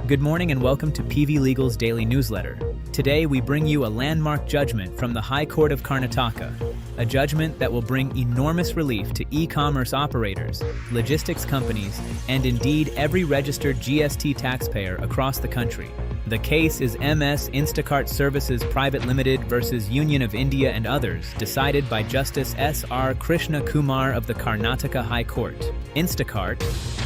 Good morning and welcome to PV Legal's daily newsletter. Today we bring you a landmark judgment from the High Court of Karnataka, a judgment that will bring enormous relief to e-commerce operators, logistics companies, and indeed every registered GST taxpayer across the country. The case is MS Instacart Services Private Limited versus Union of India and others, decided by Justice S.R. Krishna Kumar of the Karnataka High Court. Instacart,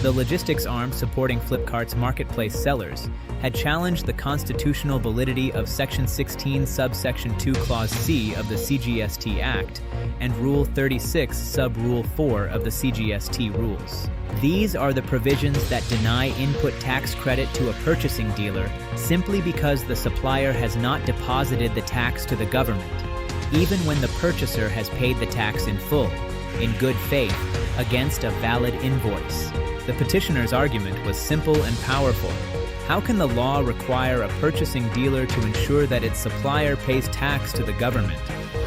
the logistics arm supporting Flipkart's marketplace sellers, had challenged the constitutional validity of Section 16 subsection 2 Clause C of the CGST Act and Rule 36 sub-Rule 4 of the CGST rules. These are the provisions that deny input tax credit to a purchasing dealer simply because the supplier has not deposited the tax to the government, even when the purchaser has paid the tax in full, in good faith, against a valid invoice. The petitioner's argument was simple and powerful. How can the law require a purchasing dealer to ensure that its supplier pays tax to the government?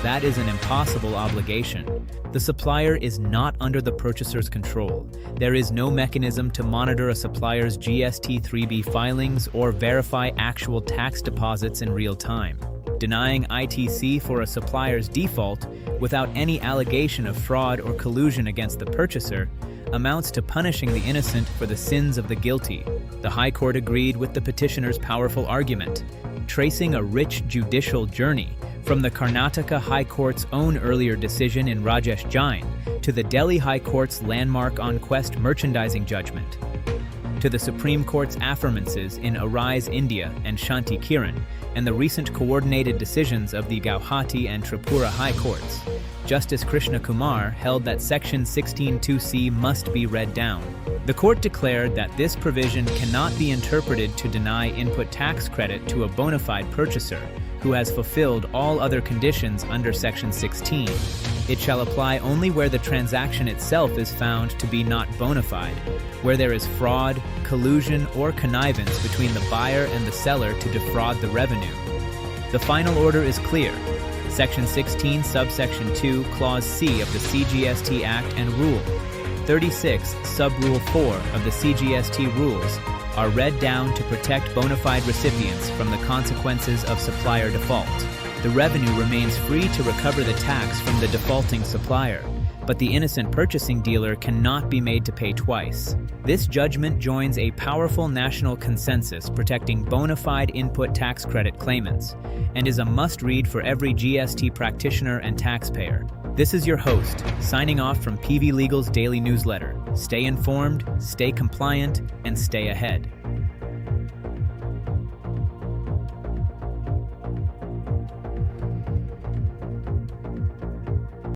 That is an impossible obligation. The supplier is not under the purchaser's control. There is no mechanism to monitor a supplier's GST 3B filings or verify actual tax deposits in real time. Denying ITC for a supplier's default without any allegation of fraud or collusion against the purchaser amounts to punishing the innocent for the sins of the guilty. The High Court agreed with the petitioner's powerful argument, tracing a rich judicial journey from the Karnataka High Court's own earlier decision in Rajesh Jain to the Delhi High Court's landmark on Quest merchandising judgment, to the Supreme Court's affirmances in Arise India and Shanti Kiran, and the recent coordinated decisions of the Guwahati and Tripura High Courts. Justice Krishna Kumar held that Section 16(2)(c) must be read down. The court declared that this provision cannot be interpreted to deny input tax credit to a bona fide purchaser who has fulfilled all other conditions under Section 16. It shall apply only where the transaction itself is found to be not bona fide, where there is fraud, collusion, or connivance between the buyer and the seller to defraud the revenue. The final order is clear. Section 16, subsection 2, Clause C of the CGST Act and Rule 36, sub-Rule 4 of the CGST rules are read down to protect bona fide recipients from the consequences of supplier default. The revenue remains free to recover the tax from the defaulting supplier, but the innocent purchasing dealer cannot be made to pay twice. This judgment joins a powerful national consensus protecting bona fide input tax credit claimants and is a must-read for every GST practitioner and taxpayer. This is your host, signing off from PV Legal's daily newsletter. Stay informed, stay compliant, and stay ahead.